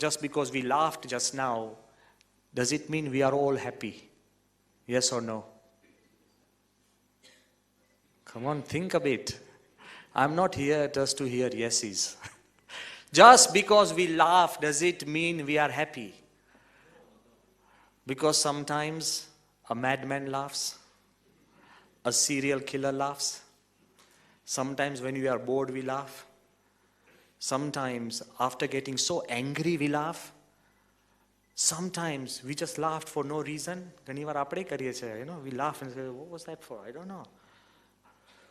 just because we laughed just now, does it mean we are all happy? Yes or no? Come on, think a bit. I'm not here just to hear yeses. Just because we laugh, does it mean we are happy? Because sometimes a madman laughs, a serial killer laughs. Sometimes when we are bored, we laugh. Sometimes after getting so angry, we laugh. Sometimes we just laughed for no reason. We laugh and say, what was that for? I don't know.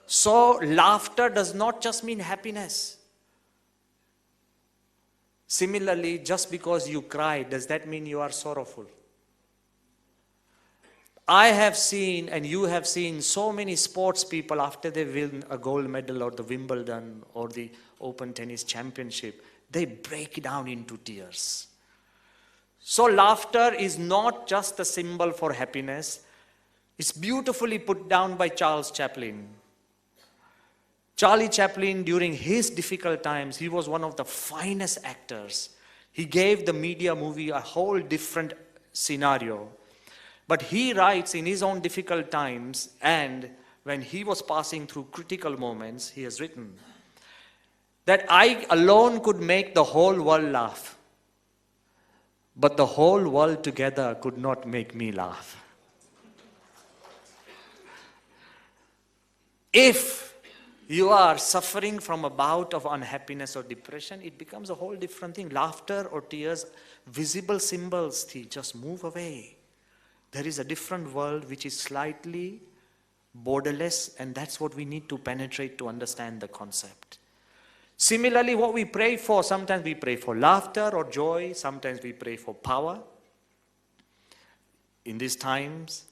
So laughter does not just mean happiness. Similarly, just because you cry, does that mean you are sorrowful? I have seen, and you have seen, so many sports people after they win a gold medal or the Wimbledon or the Open Tennis Championship, they break down into tears. So laughter is not just a symbol for happiness. It's beautifully put down by Charles Chaplin. Charlie Chaplin, during his difficult times, he was one of the finest actors. He gave the media movie a whole different scenario. But he writes in his own difficult times, and when he was passing through critical moments, he has written that I alone could make the whole world laugh, but the whole world together could not make me laugh. If you are suffering from a bout of unhappiness or depression, it becomes a whole different thing. Laughter or tears, visible symbols, just move away. There is a different world which is slightly borderless, and that's what we need to penetrate to understand the concept. Similarly, what we pray for, sometimes we pray for laughter or joy, sometimes we pray for power. In these times,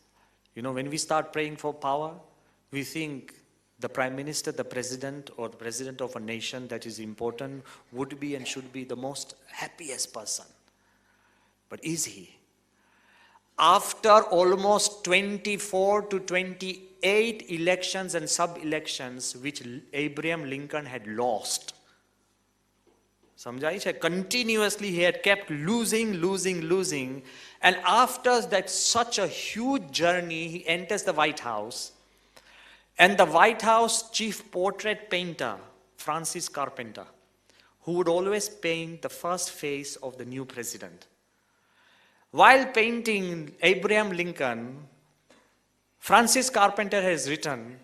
when we start praying for power, we think the Prime Minister, the President, or the President of a nation that is important would be and should be the most happiest person. But is he? After almost 24 to 28 elections and sub-elections which Abraham Lincoln had lost, continuously he had kept losing. And after that such a huge journey, he enters the White House. And the White House chief portrait painter, Francis Carpenter, who would always paint the first face of the new president. While painting Abraham Lincoln, Francis Carpenter has written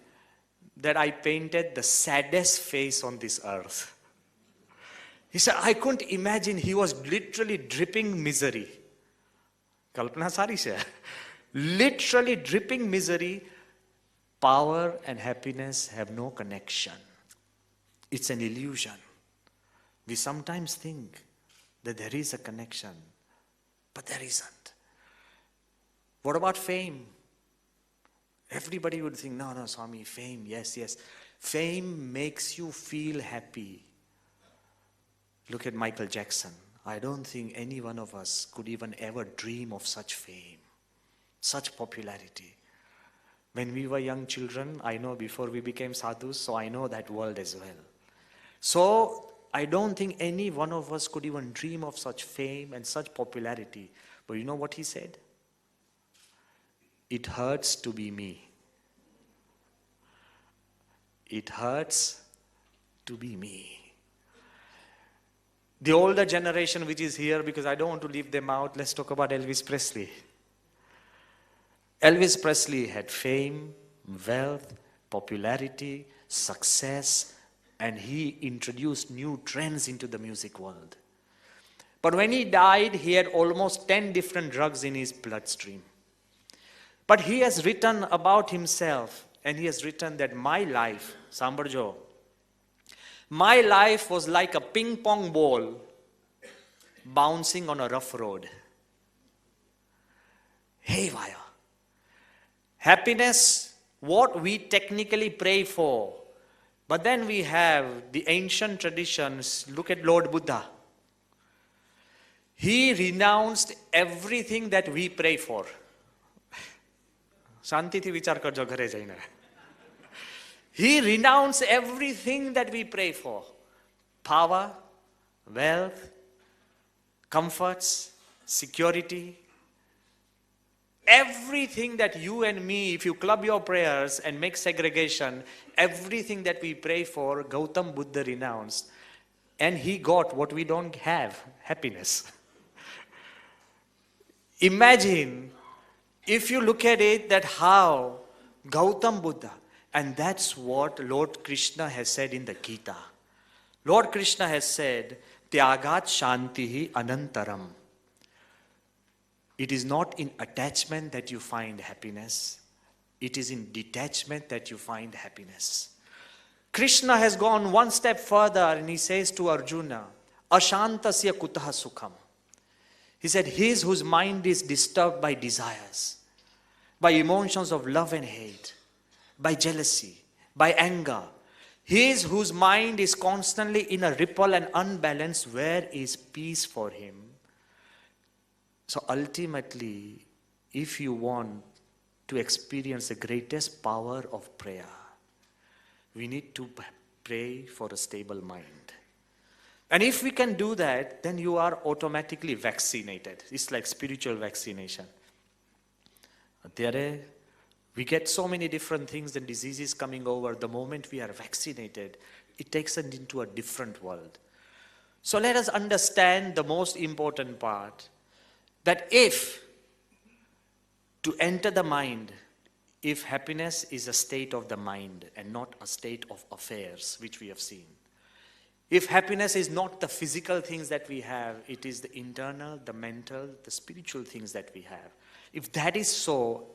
that I painted the saddest face on this earth. He said, I couldn't imagine, he was literally dripping misery. Kalpana sari se. Literally dripping misery. Power and happiness have no connection. It's an illusion. We sometimes think that there is a connection, but there isn't. What about fame? Everybody would think, no, Swami, fame, yes. Fame makes you feel happy. Look at Michael Jackson. I don't think any one of us could even ever dream of such fame, such popularity. When we were young children, I know before we became sadhus, so I know that world as well. So I don't think any one of us could even dream of such fame and such popularity. But you know what he said? It hurts to be me. It hurts to be me. The older generation which is here, because I don't want to leave them out, let's talk about Elvis Presley. Elvis Presley had fame, wealth, popularity, success, and he introduced new trends into the music world. But when he died, he had almost 10 different drugs in his bloodstream. But he has written about himself, and he has written that my life, Sambarjo, my life was like a ping pong ball bouncing on a rough road. Haywire. Happiness, what we technically pray for. But then we have the ancient traditions. Look at Lord Buddha. He renounced everything that we pray for. Shantithi vichar karjo ghare jaina. He renounced everything that we pray for. Power, wealth, comforts, security, everything that you and me, if you club your prayers and make segregation, everything that we pray for, Gautam Buddha renounced. And he got what we don't have, happiness. Imagine, if you look at it, that how Gautam Buddha, and that's what Lord Krishna has said in the Gita. Lord Krishna has said, Tyagat Shantihi Anantaram. It is not in attachment that you find happiness. It is in detachment that you find happiness. Krishna has gone one step further and he says to Arjuna, Ashantasya kutaha sukham. He said, his whose mind is disturbed by desires, by emotions of love and hate, by jealousy, by anger, his whose mind is constantly in a ripple and unbalanced, where is peace for him? So ultimately, if you want to experience the greatest power of prayer, we need to pray for a stable mind. And if we can do that, then you are automatically vaccinated. It's like spiritual vaccination. We get so many different things and diseases coming over. The moment we are vaccinated, it takes us into a different world. So let us understand the most important part, that if to enter the mind, if happiness is a state of the mind and not a state of affairs, which we have seen. If happiness is not the physical things that we have, it is the internal, the mental, the spiritual things that we have. If that is so,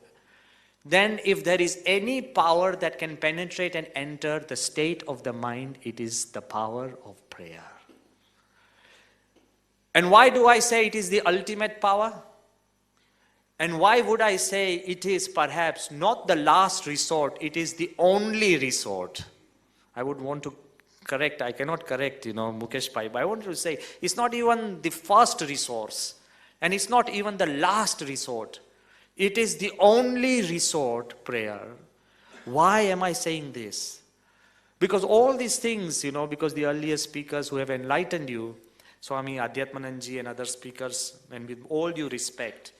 then if there is any power that can penetrate and enter the state of the mind, it is the power of prayer. And why do I say it is the ultimate power? And why would I say it is perhaps not the last resort, it is the only resort? I would want to correct, I cannot correct, Mukesh Pai, but I want to say it's not even the first resource, and it's not even the last resort. It is the only resort, prayer. Why am I saying this? Because all these things, because the earlier speakers who have enlightened you, Swami Adhyatmananji and other speakers, and with all due respect,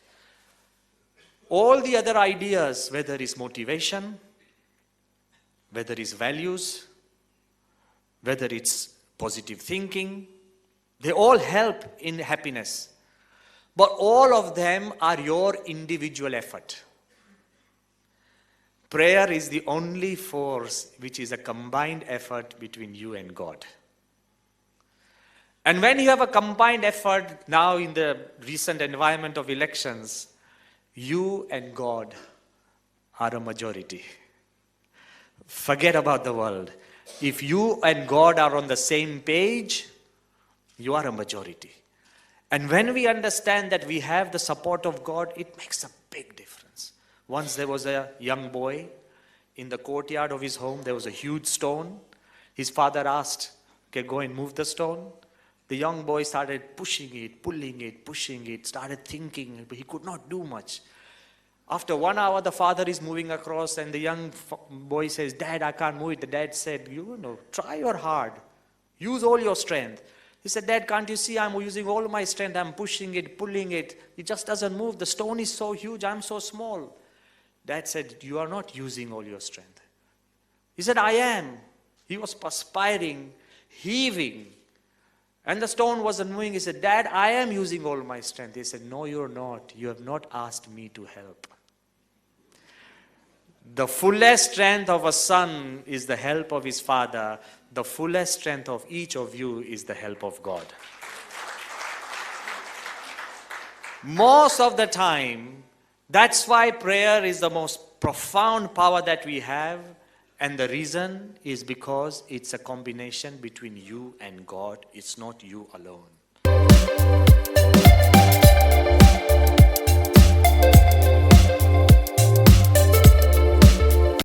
all the other ideas, whether it's motivation, whether it's values, whether it's positive thinking, they all help in happiness. But all of them are your individual effort. Prayer is the only force which is a combined effort between you and God. And when you have a combined effort, now in the recent environment of elections, you and God are a majority. Forget about the world. If you and God are on the same page, you are a majority. And when we understand that we have the support of God, it makes a big difference. Once there was a young boy in the courtyard of his home, there was a huge stone. His father asked, okay, go and move the stone. The young boy started pushing it, pulling it, pushing it, started thinking, but he could not do much. After 1 hour, the father is moving across and the young boy says, Dad, I can't move it. The dad said, try your hard. Use all your strength. He said, Dad, can't you see I'm using all my strength? I'm pushing it, pulling it. It just doesn't move. The stone is so huge. I'm so small. Dad said, you are not using all your strength. He said, I am. He was perspiring, heaving. And the stone wasn't moving. He said, Dad, I am using all my strength. He said, no, you're not. You have not asked me to help. The fullest strength of a son is the help of his father. The fullest strength of each of you is the help of God. Most of the time, that's why prayer is the most profound power that we have. And the reason is because it's a combination between you and God. It's not you alone.